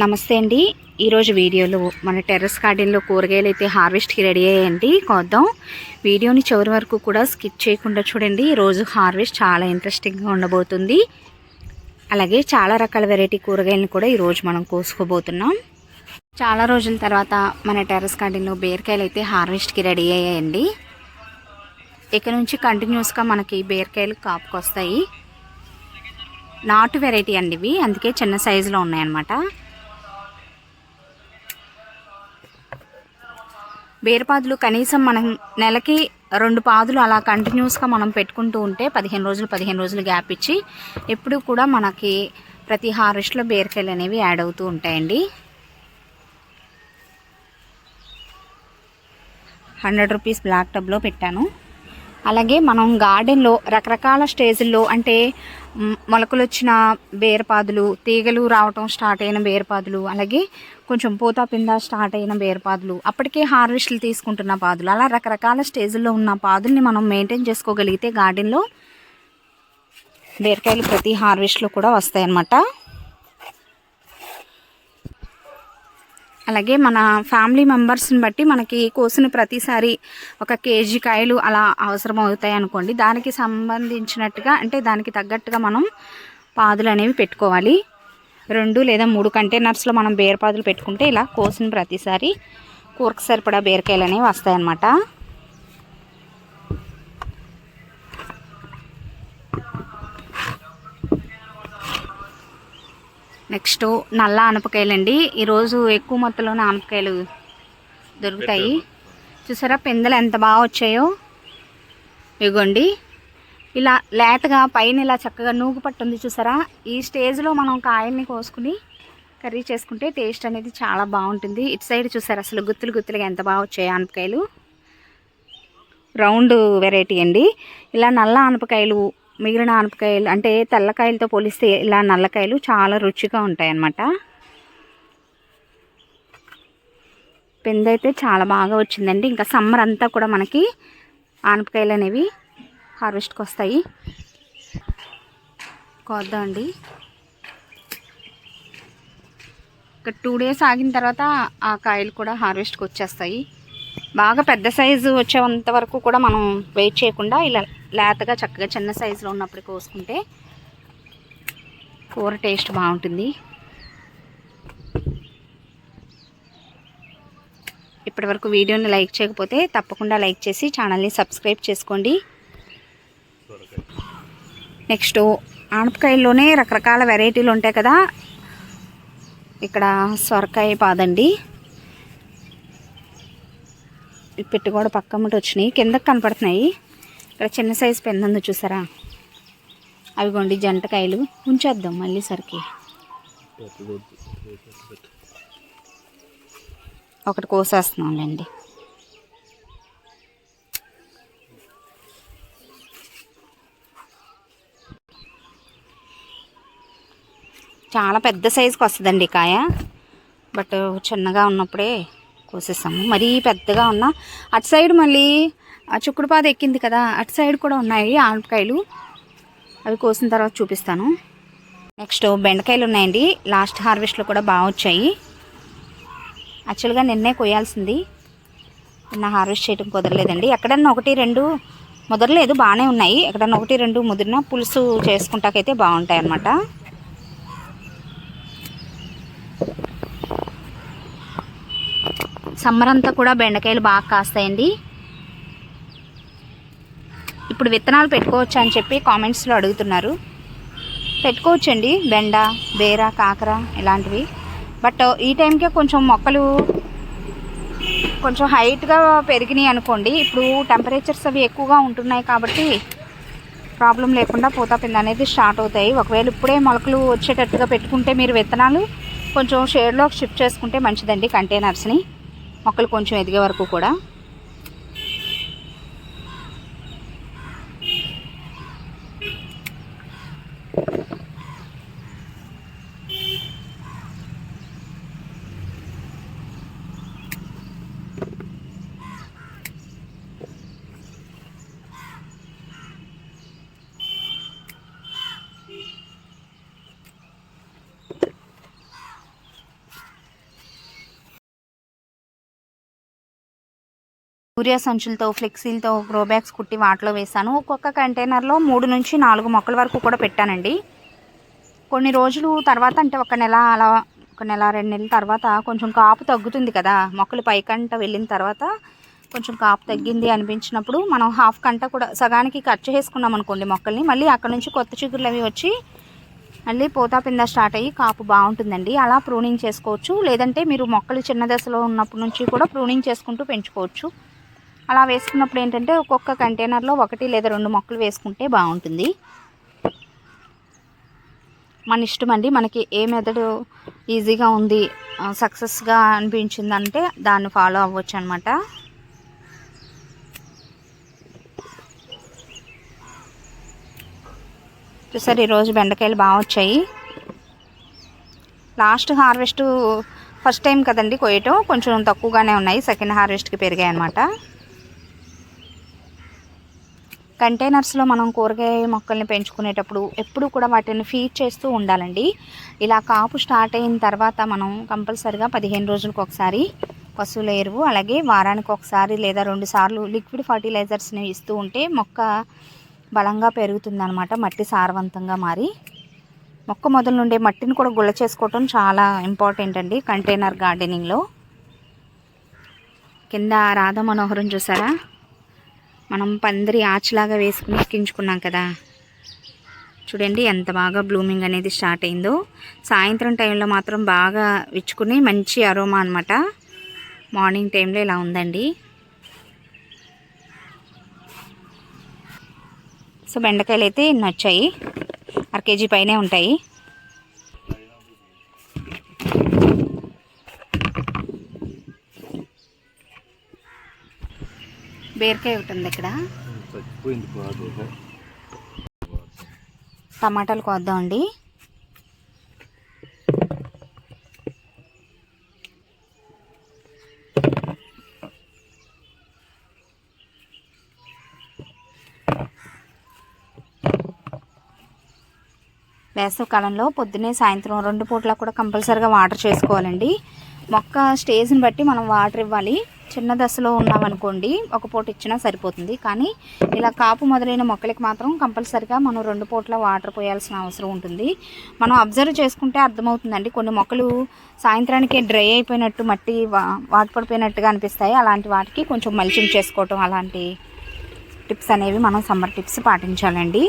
నమస్తే అండి. ఈరోజు వీడియోలో మన టెర్రస్ గార్డెన్లో కూరగాయలు అయితే హార్వెస్ట్కి రెడీ అయ్యాయండి. కొద్దాం వీడియోని చివరి వరకు కూడా స్కిప్ చేయకుండా చూడండి. ఈరోజు హార్వెస్ట్ చాలా ఇంట్రెస్టింగ్గా ఉండబోతుంది. అలాగే చాలా రకాల వెరైటీ కూరగాయలను కూడా ఈరోజు మనం కోసుకోబోతున్నాం. చాలా రోజుల తర్వాత మన టెర్రస్ గార్డెన్లో బీరకాయలు అయితే హార్వెస్ట్కి రెడీ అయ్యాయండి. ఇక నుంచి కంటిన్యూస్గా మనకి బీరకాయలు కాపుకొస్తాయి. నాటు వెరైటీ అండి ఇవి, అందుకే చిన్న సైజులో ఉన్నాయన్నమాట. బీరపాదులు కనీసం మనం నెలకి 2 పాదులు అలా కంటిన్యూస్గా మనం పెట్టుకుంటూ ఉంటే 15 రోజులు గ్యాప్ ఇచ్చి ఎప్పుడు కూడా మనకి ప్రతి హార్వెస్ట్లో బీరకాయలు అనేవి యాడ్ అవుతూ ఉంటాయండి. 100 రూపీస్ బ్లాక్ టబ్లో పెట్టాను. అలాగే మనం గార్డెన్లో రకరకాల స్టేజ్ల్లో అంటే మొలకలు వచ్చిన బీరపాదులు, తీగలు రావటం స్టార్ట్ అయిన బీరపాదులు, అలాగే కొంచెం పూత పింద స్టార్ట్ అయిన బీరపాదులు, అప్పటికే హార్వెస్ట్లు తీసుకుంటున్న పాదులు, అలా రకరకాల స్టేజ్ల్లో ఉన్న పాదుల్ని మనం మెయింటైన్ చేసుకోగలిగితే గార్డెన్లో బీరకాయలు ప్రతి హార్వెస్ట్లో కూడా వస్తాయన్నమాట. అలాగే మన ఫ్యామిలీ మెంబర్స్ని బట్టి మనకి కోసిన ప్రతిసారి 1 కేజీ కాయలు అలా అవసరం అవుతాయి అనుకోండి. దానికి సంబంధించినట్టుగా అంటే దానికి తగ్గట్టుగా మనం పాదులు అనేవి పెట్టుకోవాలి. 2 లేదా 3 కంటైనర్స్లో మనం బీరపాదులు పెట్టుకుంటే ఇలా కోసిన ప్రతిసారి కూరకు సరిపడా బీరకాయలు అనేవి వస్తాయన్నమాట. నెక్స్ట్ నల్ల ఆనపకాయలండి. ఈరోజు ఎక్కువ మొత్తంలోనే ఆనపకాయలు దొరుకుతాయి. చూసారా పిందెలు ఎంత బాగా వచ్చాయో. ఇగోండి ఇలా లేతగా పైన ఇలా చక్కగా నూగు పట్టుంది చూసారా. ఈ స్టేజ్లో మనం కాయల్ని కోసుకుని కర్రీ చేసుకుంటే టేస్ట్ అనేది చాలా బాగుంటుంది. ఇటు సైడ్ చూసారా అసలు గుత్తులుగా ఎంత బాగా వచ్చాయి ఆనపకాయలు. రౌండ్ వెరైటీ అండి. ఇలా నల్ల ఆనపకాయలు మిగిలిన ఆనపకాయలు అంటే తెల్లకాయలతో పోలిస్తే ఇలా నల్లకాయలు చాలా రుచిగా ఉంటాయి అన్నమాట. పిందైతే చాలా బాగా వచ్చిందండి. ఇంకా సమ్మర్ అంతా కూడా మనకి ఆనపకాయలు అనేవి హార్వెస్ట్కి వస్తాయి. కోద్దామండి. ఒక 2 డేస్ ఆగిన తర్వాత ఆ కాయలు కూడా హార్వెస్ట్కి వచ్చేస్తాయి. బాగా పెద్ద సైజు వచ్చేంత వరకు కూడా మనం వెయిట్ చేయకుండా ఇలా లేతగా చక్కగా చిన్న సైజులో ఉన్నప్పుడు కోసుకుంటే కూర టేస్ట్ బాగుంటుంది. ఇప్పటివరకు వీడియోని లైక్ చేయకపోతే తప్పకుండా లైక్ చేసి ఛానల్ని సబ్స్క్రైబ్ చేసుకోండి. నెక్స్ట్ ఆనపకాయల్లోనే రకరకాల వెరైటీలు ఉంటాయి కదా. ఇక్కడ సొరకాయ పాదండి. పెట్టి కూడా పక్కమ్మటి వచ్చినాయి, కిందకి కనపడుతున్నాయి. ఇక్కడ చిన్న సైజు పెందందు చూసారా. అవిగోండి జంటకాయలు. ఉంచేద్దాం మళ్ళీ సరికి. ఒకటి కోసేస్తున్నాంలేండి. చాలా పెద్ద సైజుకి వస్తుందండి కాయ. బట్ చిన్నగా ఉన్నప్పుడే కోసేసాము. మరీ పెద్దగా ఉన్న అటు సైడ్ మళ్ళీ చుక్కుడు పాద ఎక్కింది కదా, అటు సైడ్ కూడా ఉన్నాయి ఆనపకాయలు. అవి కోసిన తర్వాత చూపిస్తాను. నెక్స్ట్ బెండకాయలు ఉన్నాయండి. లాస్ట్ హార్వెస్ట్లో కూడా బాగా వచ్చాయి. యాక్చువల్గా నిన్నే కొయ్యాల్సింది, నిన్న హార్వెస్ట్ చేయడం కుదరలేదండి. ఎక్కడన్నా 1-2 ముదరలేదు, బాగానే ఉన్నాయి. ఎక్కడన్నా 1-2 ముదిరిన పులుసు చేసుకుంటాకైతే బాగుంటాయి అన్నమాట. సమ్మర్ అంతా కూడా బెండకాయలు బాగా కాస్తాయండి. ఇప్పుడు విత్తనాలు పెట్టుకోవచ్చా అని చెప్పి కామెంట్స్లో అడుగుతున్నారు. పెట్టుకోవచ్చండి, బెండ, బీర, కాకర ఇలాంటివి. బట్ ఈ టైంకే కొంచెం మొక్కలు కొంచెం హైట్గా పెరిగినాయి అనుకోండి. ఇప్పుడు టెంపరేచర్స్ అవి ఎక్కువగా ఉంటున్నాయి కాబట్టి ప్రాబ్లం లేకుండా పూత పింద అనేది స్టార్ట్ అవుతాయి. ఒకవేళ ఇప్పుడే మొలకలు వచ్చేటట్టుగా పెట్టుకుంటే మీరు విత్తనాలు కొంచెం షేడ్లోకి షిఫ్ట్ చేసుకుంటే మంచిదండి కంటైనర్స్ని, మొక్కలు కొంచెం ఎదిగే వరకు కూడా. యూరియా సంచులతో ఫ్లెక్సీలతో గ్రో బ్యాగ్స్ కుట్టి వాటిలో వేసాను. ఒక్కొక్క కంటైనర్లో 3 నుంచి 4 మొక్కల వరకు కూడా పెట్టానండి. కొన్ని రోజులు తర్వాత అంటే ఒక నెల 2 నెలల తర్వాత కొంచెం కాపు తగ్గుతుంది కదా, మొక్కలు పైకంట వెళ్ళిన తర్వాత కొంచెం కాపు తగ్గింది అనిపించినప్పుడు మనం హాఫ్ కంట కూడా సగానికి కట్ చేసుకున్నాం అనుకోండి మొక్కల్ని, మళ్ళీ అక్కడ నుంచి కొత్త చిగుర్లు అవి వచ్చి మళ్ళీ పోతా పింద స్టార్ట్ అయ్యి కాపు బాగుంటుందండి. అలా ప్రూనింగ్ చేసుకోవచ్చు. లేదంటే మీరు మొక్కలు చిన్న దశలో ఉన్నప్పటి నుంచి కూడా ప్రూనింగ్ చేసుకుంటూ పెంచుకోవచ్చు. అలా వేసుకున్నప్పుడు ఏంటంటే ఒక్కొక్క కంటైనర్లో 1 లేదా 2 మొక్కలు వేసుకుంటే బాగుంటుంది. మన ఇష్టం అండి, మనకి ఏ మెథడ్ ఈజీగా ఉంది, సక్సెస్గా అనిపించిందంటే దాన్ని ఫాలో అవ్వచ్చు అనమాట. చూసారు, ఈరోజు బెండకాయలు బాగా వచ్చాయి. లాస్ట్ హార్వెస్ట్ ఫస్ట్ టైం కదండి కొయ్యటం, కొంచెం తక్కువగానే ఉన్నాయి. సెకండ్ హార్వెస్ట్కి పెరిగాయి అనమాట. కంటైనర్స్లో మనం కూరగాయ మొక్కల్ని పెంచుకునేటప్పుడు ఎప్పుడు కూడా వాటిని ఫీడ్ చేస్తూ ఉండాలండి. ఇలా కాపు స్టార్ట్ అయిన తర్వాత మనం కంపల్సరిగా 15 రోజులకు ఒకసారి పశువుల ఎరువు, అలాగే వారానికి ఒకసారి లేదా 2 సార్లు లిక్విడ్ ఫర్టిలైజర్స్ని ఇస్తూ ఉంటే మొక్క బలంగా పెరుగుతుందన్నమాట. మట్టి సారవంతంగా మారి మొక్క మొదలు నుండే మట్టిని కూడా గుల్ల చేసుకోవటం చాలా ఇంపార్టెంట్ అండి కంటైనర్ గార్డెనింగ్లో. కింద రాధా మనోహరం చూసారా, మనం పందిరి ఆర్చ్లాగా వేసుకుని ఎక్కించుకున్నాం కదా, చూడండి ఎంత బాగా బ్లూమింగ్ అనేది స్టార్ట్ అయిందో. సాయంత్రం టైంలో మాత్రం బాగా విచ్చుకుని మంచి అరోమా అనమాట. మార్నింగ్ టైంలో ఇలా ఉందండి. సో బెండకాయలు అయితే ఇన్ని వచ్చాయి, 1 kg పైనే ఉంటాయి. బీరకాయ ఒకటి ఉంది ఇక్కడ. టమాటాలు కోద్దామండి. వేసవికాలంలో పొద్దున్నే సాయంత్రం 2 పూట్ల కూడా కంపల్సరీగా వాటర్ చేసుకోవాలండి. మొక్క స్టేజ్ని బట్టి మనం వాటర్ ఇవ్వాలి. చిన్న దశలో ఉన్నామనుకోండి 1 పూట ఇచ్చినా సరిపోతుంది. కానీ ఇలా కాపు మొదలైన మొక్కలకి మాత్రం కంపల్సరీగా మనం 2 పూట్ల వాటర్ పోయాల్సిన అవసరం ఉంటుంది. మనం అబ్జర్వ్ చేసుకుంటే అర్థమవుతుందండి. కొన్ని మొక్కలు సాయంత్రానికి డ్రై అయిపోయినట్టు, మట్టి వాటి పడిపోయినట్టుగా అనిపిస్తాయి. అలాంటి వాటికి కొంచెం మల్చింగ్ చేసుకోవటం, అలాంటి టిప్స్ అనేవి మనం సమ్మర్ టిప్స్ పాటించాలండి.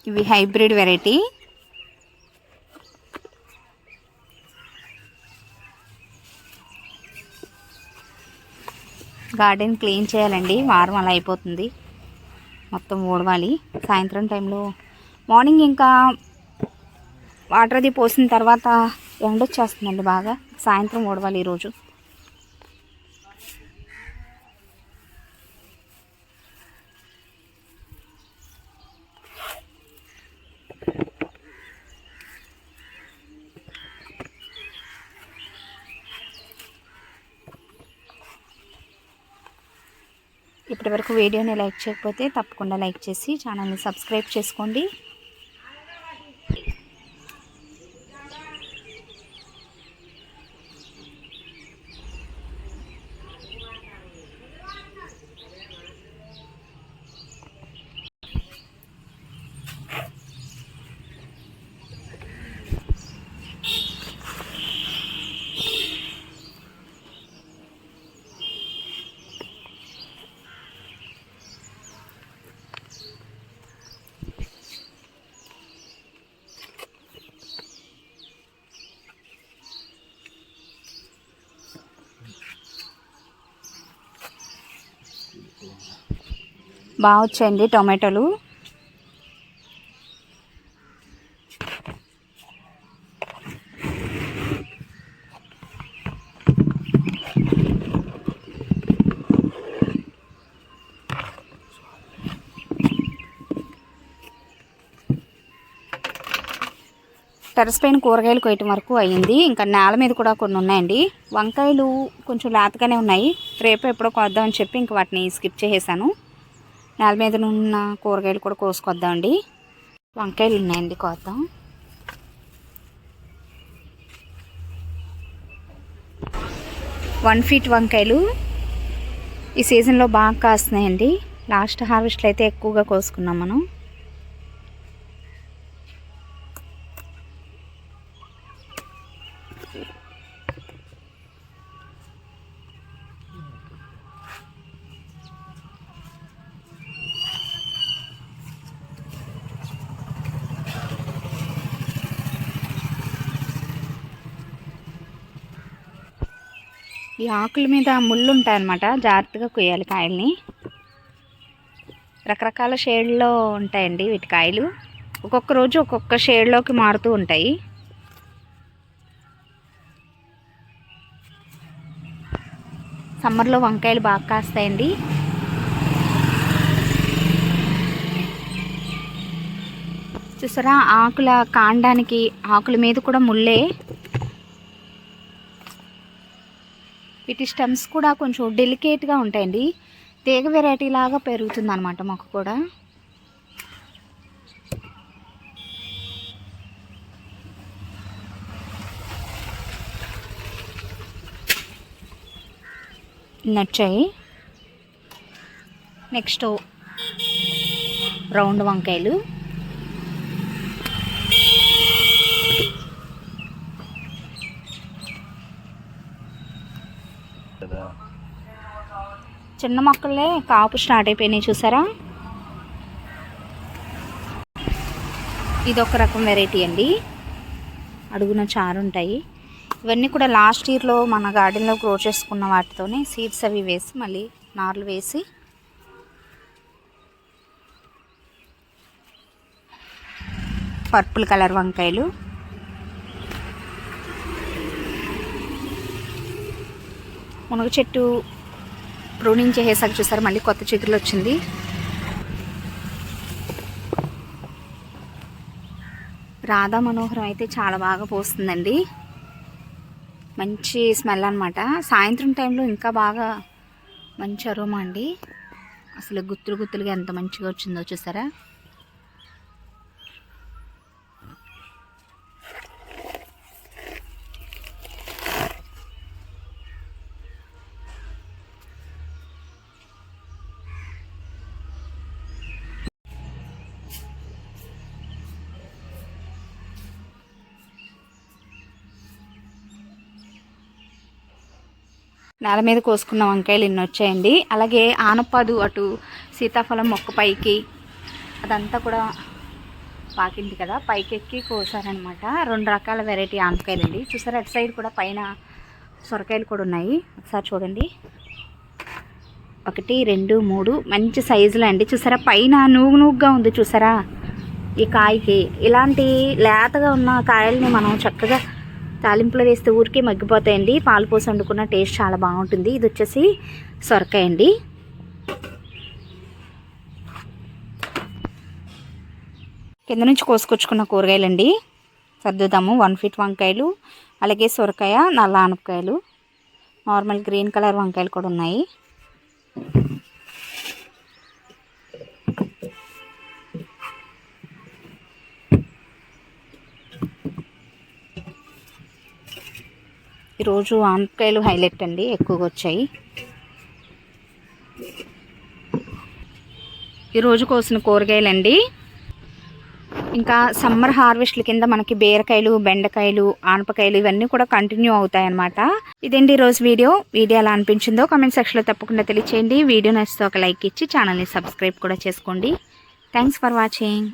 ఇవి హైబ్రిడ్ వెరైటీ. గార్డెన్ క్లీన్ చేయాలండి, వారం అలా అయిపోతుంది. మొత్తం ఊడవాలి. సాయంత్రం టైంలో, మార్నింగ్ ఇంకా వాటర్ అది పోసిన తర్వాత ఎండొచ్చేస్తుందండి బాగా. సాయంత్రం ఊడవాలి ఈరోజు. ఇప్పటివరకు వీడియోని లైక్ చేయకపోతే తప్పకుండా లైక్ చేసి ఛానల్ని సబ్స్క్రైబ్ చేసుకోండి. బాగా వచ్చాయండి టొమాటోలు. టెర్రస్ పైన కూరగాయలు కొయ్యటం వరకు అయ్యింది. ఇంకా నేల మీద కూడా కొన్ని ఉన్నాయండి. వంకాయలు కొంచెం లేతగానే ఉన్నాయి. రేపు ఎప్పుడో కోద్దామని చెప్పి ఇంక వాటిని స్కిప్ చేసేసాను. నేల మీద ఉన్న కూరగాయలు కూడా కోసుకొద్దామండి. వంకాయలు ఉన్నాయండి, కోద్దాం. వన్ ఫీట్ వంకాయలు ఈ సీజన్లో బాగా కాస్తున్నాయండి. లాస్ట్ హార్వెస్ట్లో అయితే ఎక్కువగా కోసుకున్నాం మనం. ఈ ఆకుల మీద ముళ్ళు ఉంటాయన్నమాట, జాగ్రత్తగా కొయ్యాలి కాయల్ని. రకరకాల షేడ్లో ఉంటాయండి వీటి కాయలు. ఒక్కొక్క రోజు ఒక్కొక్క షేడ్లోకి మారుతూ ఉంటాయి. సమ్మర్లో వంకాయలు బాగా కాస్తాయండి. చూసారా, ఆకుల కాండానికి ఆకుల మీద కూడా ముళ్ళే. వీటి స్టెమ్స్ కూడా కొంచెం డెలికేట్గా ఉంటాయండి. తీగ వెరైటీ లాగా పెరుగుతుంది అన్నమాట మొక్క కూడా. నచ్చాయి. నెక్స్ట్ రౌండ్ వంకాయలు. చిన్న మొక్కలే కాపు స్టార్ట్ అయిపోయినాయి, చూసారా. ఇది ఒక రకం వెరైటీ అండి, అడుగున చారు ఉంటాయి. ఇవన్నీ కూడా లాస్ట్ ఇయర్లో మన గార్డెన్లో గ్రో చేసుకున్న వాటితోనే సీడ్స్ అవి వేసి మళ్ళీ నార్లు వేసి పర్పుల్ కలర్ వంకాయలు. మునగ చెట్టు ప్రూనింగ్ చేసేసాక చూసారు, మళ్ళీ కొత్త చిగురులు వచ్చింది. రాధా మనోహరం అయితే చాలా బాగా పోస్తుందండి. మంచి స్మెల్ అనమాట. సాయంత్రం టైంలో ఇంకా బాగా మంచి అరోమా అండి. అసలు గుత్తులు గుత్తులుగా ఎంత మంచిగా వచ్చిందో చూసారా. నేల మీద కోసుకున్న వంకాయలు ఇన్ని వచ్చాయండి. అలాగే ఆనపాదు అటు సీతాఫలం మొక్క పైకి అదంతా కూడా పాకింది కదా, పైకి ఎక్కి కోసారనమాట. 2 రకాల వెరైటీ ఆనపకాయలండి. చూసారా, అటు సైడ్ కూడా పైన సొరకాయలు కూడా ఉన్నాయి. ఒకసారి చూడండి, 1 2 3 మంచి సైజులో అండి. చూసారా, పైన నూగుగా ఉంది చూసారా ఈ కాయకి. ఇలాంటి లేతగా ఉన్న కాయల్ని మనం చక్కగా తాలింపులో వేస్తే ఊరికే మగ్గిపోతాయండి. పాలు పోసి వండుకున్న టేస్ట్ చాలా బాగుంటుంది. ఇది వచ్చేసి సొరకాయ అండి. కింద నుంచి కోసుకొచ్చుకున్న కూరగాయలండి, సర్దుదాము. 1 ఫీట్ వంకాయలు, అలాగే సొరకాయ, నల్ల ఆనపకాయలు, నార్మల్ గ్రీన్ కలర్ వంకాయలు కూడా ఉన్నాయి. ఈరోజు ఆనపకాయలు హైలైట్ అండి, ఎక్కువగా వచ్చాయి. ఈరోజు కోసిన కూరగాయలండి. ఇంకా సమ్మర్ హార్వెస్ట్ల కింద మనకి బీరకాయలు, బెండకాయలు, ఆనపకాయలు ఇవన్నీ కూడా కంటిన్యూ అవుతాయి అన్నమాట. ఇదేంటి ఈరోజు వీడియో ఎలా అనిపించిందో కామెంట్ సెక్షన్లో తప్పకుండా తెలియచేయండి. వీడియో నచ్చితే ఒక లైక్ ఇచ్చి ఛానల్ని సబ్స్క్రైబ్ కూడా చేసుకోండి. Thanks for watching.